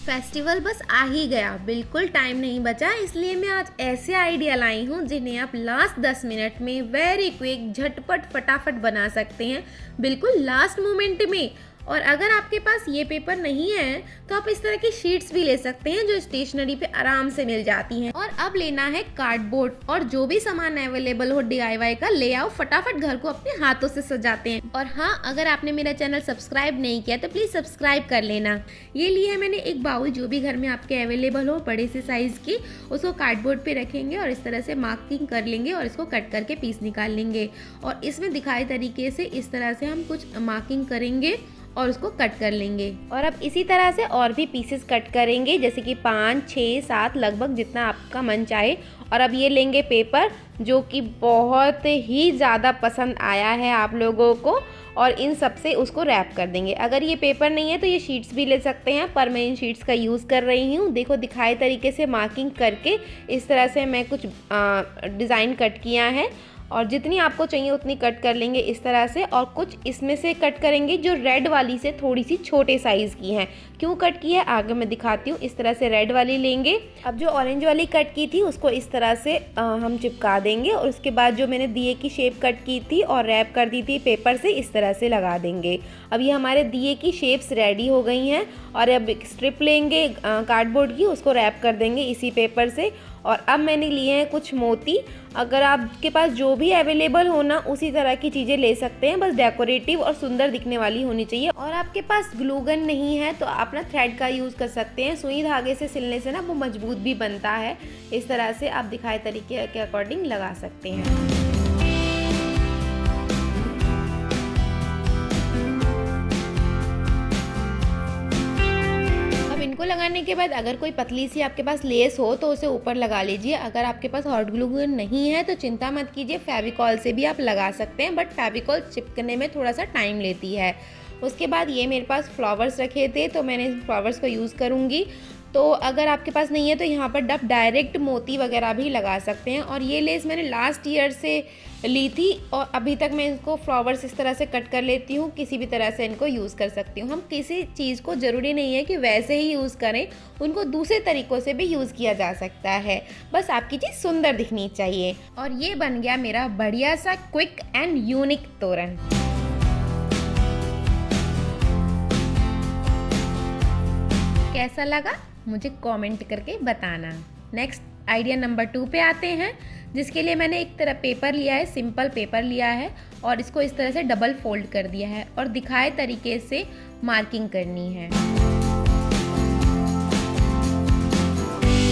Festival बस आ ही गया, बिल्कुल टाइम नहीं बचा, इसलिए मैं आज ऐसे आइडिया लाई हूँ जिन्हें आप लास्ट 10 मिनट में वेरी क्विक झटपट फटाफट बना सकते हैं, बिल्कुल लास्ट मोमेंट में। और अगर आपके पास ये पेपर नहीं है तो आप इस तरह की शीट्स भी ले सकते हैं जो स्टेशनरी पे आराम से मिल जाती हैं। और अब लेना है कार्डबोर्ड और जो भी सामान अवेलेबल हो DIY का ले आओ, फटाफट घर को अपने हाथों से सजाते हैं। और हाँ, अगर आपने मेरा चैनल सब्सक्राइब नहीं किया तो प्लीज़ सब्सक्राइब कर लेना। ये लिए है मैंने एक बाउल, जो भी घर में आपके अवेलेबल हो बड़े से साइज़ की, उसको कार्डबोर्ड पे रखेंगे और इस तरह से मार्किंग कर लेंगे और इसको कट करके पीस निकाल लेंगे। और इसमें दिखाए तरीके से इस तरह से हम कुछ मार्किंग करेंगे और उसको कट कर लेंगे। और अब इसी तरह से और भी पीसेस कट करेंगे, जैसे कि 5, 6, 7 लगभग जितना आपका मन चाहे। और अब ये लेंगे पेपर, जो कि बहुत ही ज़्यादा पसंद आया है आप लोगों को, और इन सब से उसको रैप कर देंगे। अगर ये पेपर नहीं है तो ये शीट्स भी ले सकते हैं, पर मैं इन शीट्स का यूज़ कर रही हूँ। देखो, दिखाए तरीके से मार्किंग करके इस तरह से मैं कुछ डिज़ाइन कट किया है, और जितनी आपको चाहिए उतनी कट कर लेंगे इस तरह से। और कुछ इसमें से कट करेंगे जो रेड वाली से थोड़ी सी छोटे साइज़ की हैं। क्यों कट की है आगे मैं दिखाती हूँ। इस तरह से रेड वाली लेंगे। अब जो ऑरेंज वाली कट की थी उसको इस तरह से हम चिपका देंगे, और उसके बाद जो मैंने दिए की शेप कट की थी और रैप कर दी थी पेपर से, इस तरह से लगा देंगे। अब ये हमारे दिए की शेप्स रेडी हो गई हैं। और अब एक स्ट्रिप लेंगे कार्डबोर्ड की, उसको रैप कर देंगे इसी पेपर से। और अब मैंने लिए हैं कुछ मोती। अगर आपके पास जो भी अवेलेबल हो ना, उसी तरह की चीज़ें ले सकते हैं, बस डेकोरेटिव और सुंदर दिखने वाली होनी चाहिए। और आपके पास ग्लू गन नहीं है तो आप ना थ्रेड का यूज़ कर सकते हैं। सुई धागे से सिलने से ना वो मजबूत भी बनता है। इस तरह से आप दिखाए तरीके के अकॉर्डिंग लगा सकते हैं। इनको लगाने के बाद अगर कोई पतली सी आपके पास लेस हो तो उसे ऊपर लगा लीजिए। अगर आपके पास हॉट ग्लू गन नहीं है तो चिंता मत कीजिए, फेविकॉल से भी आप लगा सकते हैं, बट फेविकॉल चिपकने में थोड़ा सा टाइम लेती है। उसके बाद ये मेरे पास फ्लावर्स रखे थे तो मैंने फ्लावर्स को यूज़ करूँगी। तो अगर आपके पास नहीं है तो यहाँ पर आप डायरेक्ट मोती वगैरह भी लगा सकते हैं। और ये लेस मैंने लास्ट ईयर से ली थी और अभी तक मैं इनको फ्लावर्स इस तरह से कट कर लेती हूँ। किसी भी तरह से इनको यूज़ कर सकती हूँ। हम किसी चीज़ को ज़रूरी नहीं है कि वैसे ही यूज़ करें, उनको दूसरे तरीक़ों से भी यूज़ किया जा सकता है, बस आपकी चीज़ सुंदर दिखनी चाहिए। और ये बन गया मेरा बढ़िया सा क्विक एंड यूनिक तोरण। कैसा लगा मुझे कमेंट करके बताना। नेक्स्ट आइडिया नंबर 2 पे आते हैं, जिसके लिए मैंने एक तरह पेपर लिया है, सिंपल पेपर लिया है और इसको इस तरह से डबल फोल्ड कर दिया है और दिखाए तरीके से मार्किंग करनी है।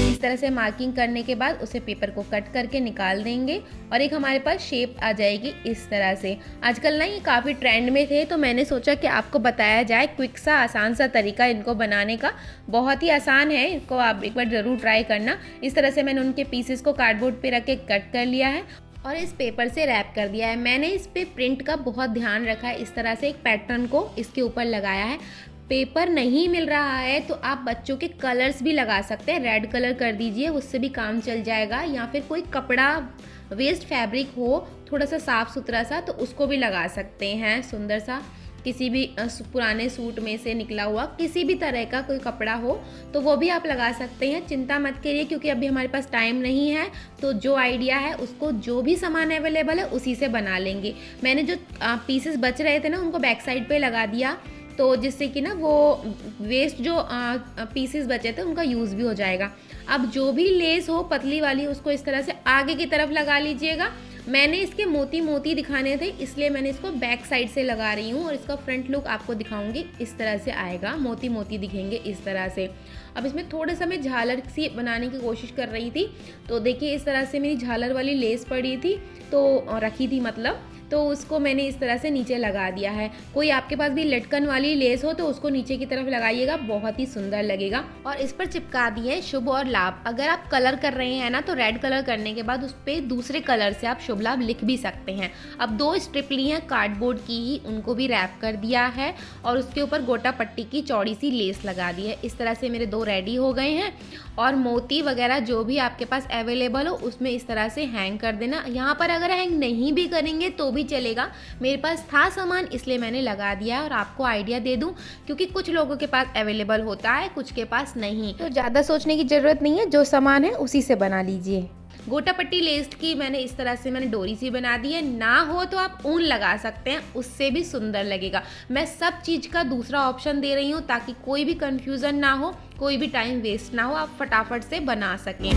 इस तरह से मार्किंग करने के बाद उसे पेपर को कट करके निकाल देंगे और एक हमारे पास शेप आ जाएगी इस तरह से। आजकल ना ये काफ़ी ट्रेंड में थे तो मैंने सोचा कि आपको बताया जाए क्विक सा आसान सा तरीका इनको बनाने का। बहुत ही आसान है, इसको आप एक बार ज़रूर ट्राई करना। इस तरह से मैंने उनके पीसेस को कार्डबोर्ड पे रख के कट कर लिया है और इस पेपर से रैप कर दिया है। मैंने इस पे प्रिंट का बहुत ध्यान रखा है। इस तरह से एक पैटर्न को इसके ऊपर लगाया है। पेपर नहीं मिल रहा है तो आप बच्चों के कलर्स भी लगा सकते हैं। रेड कलर कर दीजिए, उससे भी काम चल जाएगा। या फिर कोई कपड़ा वेस्ट फैब्रिक हो थोड़ा सा साफ़ सुथरा सा तो उसको भी लगा सकते हैं। सुंदर सा किसी भी पुराने सूट में से निकला हुआ किसी भी तरह का कोई कपड़ा हो तो वो भी आप लगा सकते हैं। चिंता मत करिए क्योंकि अभी हमारे पास टाइम नहीं है, तो जो आइडिया है उसको जो भी सामान अवेलेबल है उसी से बना लेंगे। मैंने जो पीसेस बच रहे थे ना उनको बैक साइड पे लगा दिया, तो जिससे कि ना वो वेस्ट जो पीसेस बचे थे उनका यूज़ भी हो जाएगा। अब जो भी लेस हो पतली वाली उसको इस तरह से आगे की तरफ लगा लीजिएगा। मैंने इसके मोती मोती दिखाने थे इसलिए मैंने इसको बैक साइड से लगा रही हूँ और इसका फ्रंट लुक आपको दिखाऊंगी। इस तरह से आएगा, मोती मोती दिखेंगे इस तरह से। अब इसमें थोड़ा सा मैं झालर सी बनाने की कोशिश कर रही थी, तो देखिए इस तरह से मेरी झालर वाली लेस पड़ी थी तो रखी थी मतलब, तो उसको मैंने इस तरह से नीचे लगा दिया है। कोई आपके पास भी लटकन वाली लेस हो तो उसको नीचे की तरफ लगाइएगा, बहुत ही सुंदर लगेगा। और इस पर चिपका दिए शुभ और लाभ। अगर आप कलर कर रहे हैं ना तो रेड कलर करने के बाद उस पर दूसरे कलर से आप शुभ लाभ लिख भी सकते हैं। अब 2 स्ट्रिप ली हैं कार्डबोर्ड की ही, उनको भी रैप कर दिया है और उसके ऊपर गोटा पट्टी की चौड़ी सी लेस लगा दी है। इस तरह से मेरे 2 रेडी हो गए हैं। और मोती वगैरह जो भी आपके पास अवेलेबल हो उसमें इस तरह से हैंग कर देना। यहाँ पर अगर हैंग नहीं भी करेंगे तो भी चलेगा। मेरे पास था सामान इसलिए मैंने लगा दिया है। और आपको आइडिया दे दूं, क्योंकि कुछ लोगों के पास अवेलेबल होता है, कुछ के पास नहीं, तो ज़्यादा सोचने की ज़रूरत नहीं है, जो सामान है उसी से बना लीजिए। गोटा पट्टी लेस की मैंने इस तरह से डोरी सी बना दी है। ना हो तो आप ऊन लगा सकते हैं, उससे भी सुंदर लगेगा। मैं सब चीज़ का दूसरा ऑप्शन दे रही हूँ ताकि कोई भी कंफ्यूजन ना हो, कोई भी टाइम वेस्ट ना हो, आप फटाफट से बना सकें।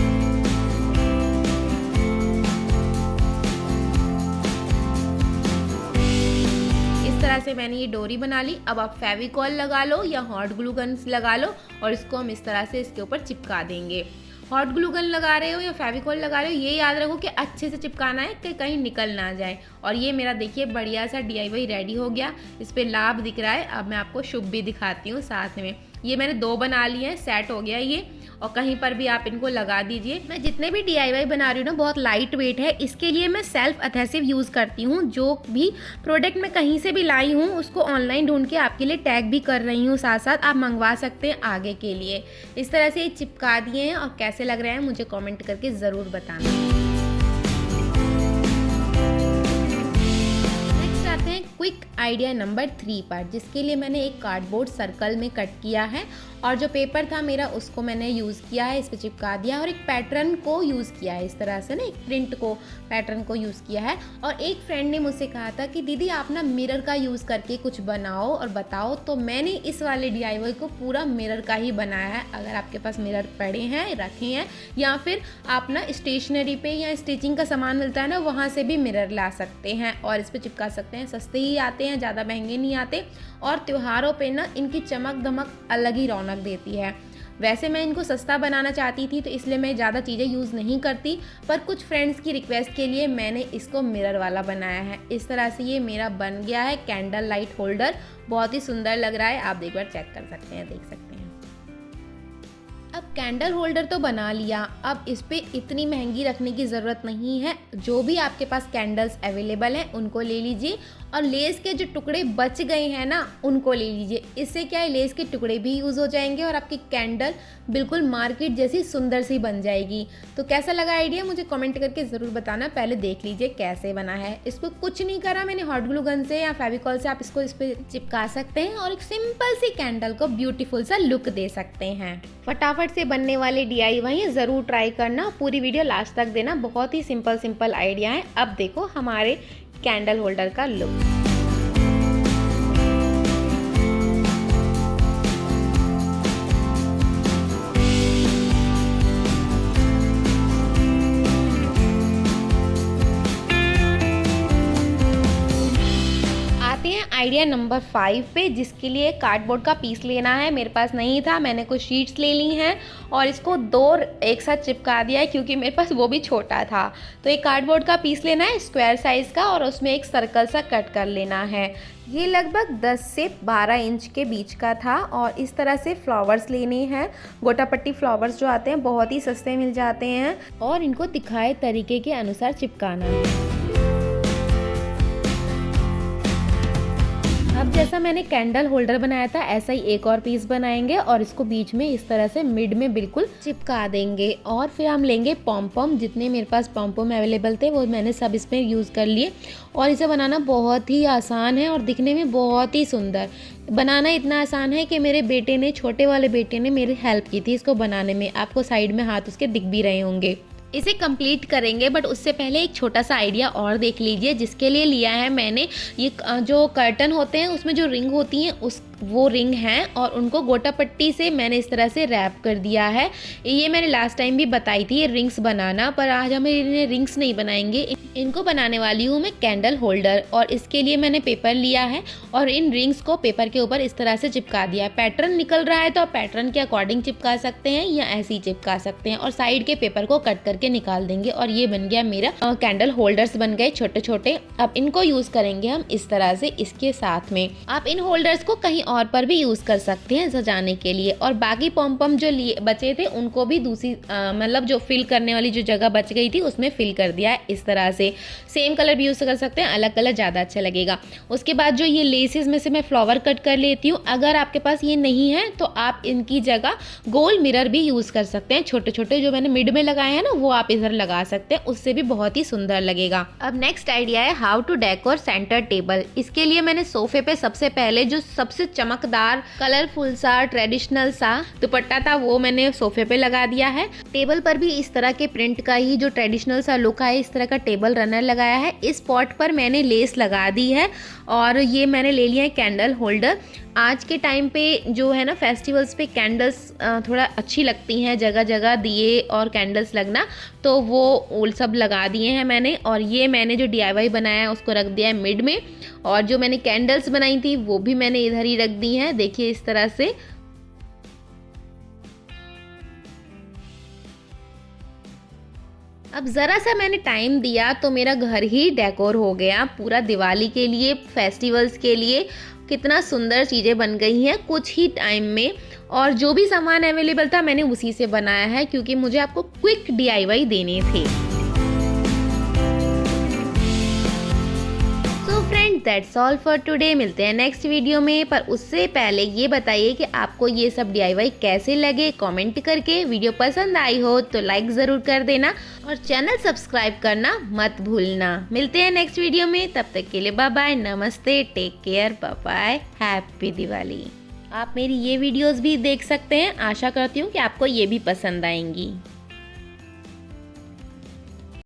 इस तरह से मैंने ये डोरी बना ली। अब आप फेविकॉल लगा लो या हॉट ग्लू गन लगा लो और इसको हम इस तरह से इसके ऊपर चिपका देंगे। हॉट ग्लू गन लगा रहे हो या फेविकॉल लगा रहे हो, ये याद रखो कि अच्छे से चिपकाना है कि कहीं निकल ना जाए। और ये मेरा देखिए बढ़िया सा DIY रेडी हो गया। इस पे लाभ दिख रहा है। अब मैं आपको शुभ भी दिखाती हूँ साथ में। ये मैंने 2 बना लिए हैं, सेट हो गया ये। और कहीं पर भी आप इनको लगा दीजिए। मैं जितने भी DIY बना रही हूँ ना, बहुत लाइट वेट है। इसके लिए मैं सेल्फ एडहेसिव यूज़ करती हूँ। जो भी प्रोडक्ट मैं कहीं से भी लाई हूँ उसको ऑनलाइन ढूंढ के आपके लिए टैग भी कर रही हूँ, साथ साथ आप मंगवा सकते हैं आगे के लिए। इस तरह से ये चिपका दिए हैं और कैसे लग रहे हैं मुझे कॉमेंट करके ज़रूर बताना। क्विक आइडिया नंबर 3 पर, जिसके लिए मैंने एक कार्डबोर्ड सर्कल में कट किया है और जो पेपर था मेरा उसको मैंने यूज़ किया है, इस पर चिपका दिया और एक पैटर्न को यूज़ किया है। इस तरह से ना एक प्रिंट को, पैटर्न को यूज़ किया है। और एक फ्रेंड ने मुझसे कहा था कि दीदी आप ना मिरर का यूज़ करके कुछ बनाओ और बताओ, तो मैंने इस वाले DIY को पूरा मिरर का ही बनाया है। अगर आपके पास मिरर पड़े हैं, रखे हैं, या फिर आप ना स्टेशनरी पे या स्टिचिंग का सामान मिलता है ना, वहाँ से भी मिरर ला सकते हैं और इस पर चिपका सकते हैं। सस्ते ही आते हैं, ज़्यादा महंगे नहीं आते। और त्योहारों पे ना इनकी चमक धमक अलग ही रौनक देती है। वैसे मैं इनको सस्ता बनाना चाहती थी तो इसलिए मैं ज़्यादा चीज़ें यूज़ नहीं करती, पर कुछ फ्रेंड्स की रिक्वेस्ट के लिए मैंने इसको मिरर वाला बनाया है। इस तरह से ये मेरा बन गया है कैंडल लाइट होल्डर। बहुत ही सुंदर लग रहा है, आप एक बार चेक कर सकते हैं, देख सकते हैं। अब कैंडल होल्डर तो बना लिया, अब इस पे इतनी महंगी रखने की ज़रूरत नहीं है। जो भी आपके पास कैंडल्स अवेलेबल हैं उनको ले लीजिए और लेस के जो टुकड़े बच गए हैं ना उनको ले लीजिए। इससे क्या है, लेस के टुकड़े भी यूज़ हो जाएंगे और आपकी कैंडल बिल्कुल मार्केट जैसी सुंदर सी बन जाएगी। तो कैसा लगा आइडिया मुझे कमेंट करके ज़रूर बताना। पहले देख लीजिए कैसे बना है। इसको कुछ नहीं करा मैंने, हॉट ग्लू गन से या फेविकॉल से आप इसको इस पर चिपका सकते हैं और एक सिंपल सी कैंडल को ब्यूटीफुल सा लुक दे सकते हैं। फटाफट से बनने वाले DIY ज़रूर ट्राई करना, पूरी वीडियो लास्ट तक देना। बहुत ही सिंपल आइडिया है। अब देखो हमारे कैंडल होल्डर का लुक। आइडिया नंबर 5 पे, जिसके लिए कार्डबोर्ड का पीस लेना है। मेरे पास नहीं था, मैंने कुछ शीट्स ले ली हैं और इसको 2 एक साथ चिपका दिया है क्योंकि मेरे पास वो भी छोटा था। तो एक कार्डबोर्ड का पीस लेना है स्क्वायर साइज़ का और उसमें एक सर्कल सा कट कर लेना है। ये लगभग 10 से 12 इंच के बीच का था और इस तरह से फ्लावर्स लेने हैं। गोटा पट्टी फ्लावर्स जो आते हैं बहुत ही सस्ते मिल जाते हैं और इनको दिखाए तरीके के अनुसार चिपकाना है। अब जैसा मैंने कैंडल होल्डर बनाया था ऐसा ही एक और पीस बनाएंगे और इसको बीच में इस तरह से मिड में बिल्कुल चिपका देंगे। और फिर हम लेंगे पॉम, जितने मेरे पास पॉम अवेलेबल थे वो मैंने सब इसमें यूज़ कर लिए। और इसे बनाना बहुत ही आसान है और दिखने में बहुत ही सुंदर। बनाना इतना आसान है कि मेरे बेटे ने, छोटे वाले बेटे ने मेरी हेल्प की थी इसको बनाने में। आपको साइड में हाथ उसके दिख भी रहे होंगे। इसे कंप्लीट करेंगे बट उससे पहले एक छोटा सा आइडिया और देख लीजिए, जिसके लिए लिया है मैंने ये जो कर्टन होते हैं उसमें जो रिंग होती हैं वो रिंग हैं और उनको गोटा पट्टी से मैंने इस तरह से रैप कर दिया है। ये मैंने लास्ट टाइम भी बताई थी ये रिंग्स बनाना, पर आज हम इन्हें रिंग्स नहीं बनाएंगे, इनको बनाने वाली हूँ मैं कैंडल होल्डर। और इसके लिए मैंने पेपर लिया है और इन रिंग्स को पेपर के ऊपर इस तरह से चिपका दिया है। पैटर्न निकल रहा है तो आप पैटर्न के अकॉर्डिंग चिपका सकते हैं या ऐसे ही चिपका सकते हैं और साइड के पेपर को कट करके निकाल देंगे और ये बन गया मेरा कैंडल होल्डर्स बन गए छोटे छोटे। अब इनको यूज करेंगे हम इस तरह से इसके साथ में। आप इन होल्डर्स को कहीं और पर भी यूज़ कर सकते हैं सजाने के लिए। और बाकी पॉम पॉम जो लिए बचे थे उनको भी दूसरी मतलब जो फिल करने वाली जो जगह बच गई थी उसमें फिल कर दिया है इस तरह से। सेम कलर भी यूज़ कर सकते हैं, अलग कलर ज़्यादा अच्छा लगेगा। उसके बाद जो ये लेसेस में से मैं फ्लावर कट कर लेती हूँ। अगर आपके पास ये नहीं है तो आप इनकी जगह गोल मिरर भी यूज़ कर सकते हैं। छोटे छोटे जो मैंने मिड में लगाए हैं ना वो आप इधर लगा सकते हैं, उससे भी बहुत ही सुंदर लगेगा। अब नेक्स्ट आइडिया है how to decor centre table. इसके लिए मैंने सोफे पे सबसे पहले जो सबसे चमकदार कलरफुल सा ट्रेडिशनल सा दुपट्टा था वो मैंने सोफे पे लगा दिया है। टेबल पर भी इस तरह के प्रिंट का ही जो ट्रेडिशनल सा लुक है इस तरह का टेबल रनर लगाया है। इस पॉट पर मैंने लेस लगा दी है और ये मैंने ले लिया है कैंडल होल्डर। आज के टाइम पे जो है ना फेस्टिवल्स पे कैंडल्स थोड़ा अच्छी लगती हैं, जगह जगह दिए और कैंडल्स लगना, तो वो सब लगा दिए हैं मैंने। और ये मैंने जो DIY बनाया है उसको रख दिया है मिड में, और जो मैंने कैंडल्स बनाई थी वो भी मैंने इधर ही रख दी हैं, देखिए इस तरह से। अब ज़रा सा मैंने टाइम दिया तो मेरा घर ही डेकोर हो गया पूरा दिवाली के लिए, फेस्टिवल्स के लिए। कितना सुंदर चीज़ें बन गई हैं कुछ ही टाइम में। और जो भी सामान अवेलेबल था मैंने उसी से बनाया है क्योंकि मुझे आपको क्विक DIY देने थे। Friend that's all for today. मिलते हैं नेक्स्ट वीडियो में, पर उससे पहले ये बताइए कि आपको ये सब DIY कैसे लगे कमेंट करके। वीडियो पसंद आई हो तो लाइक ज़रूर कर देना और चैनल सब्सक्राइब करना मत भूलना। मिलते हैं नेक्स्ट वीडियो में, तब तक के लिए बाय बाय, नमस्ते, take care, bye bye, happy Diwali. आप मेरी ये वीडियोस भी देख सकते हैं, आशा करती हूँ कि आपको ये भी पसंद आएंगी।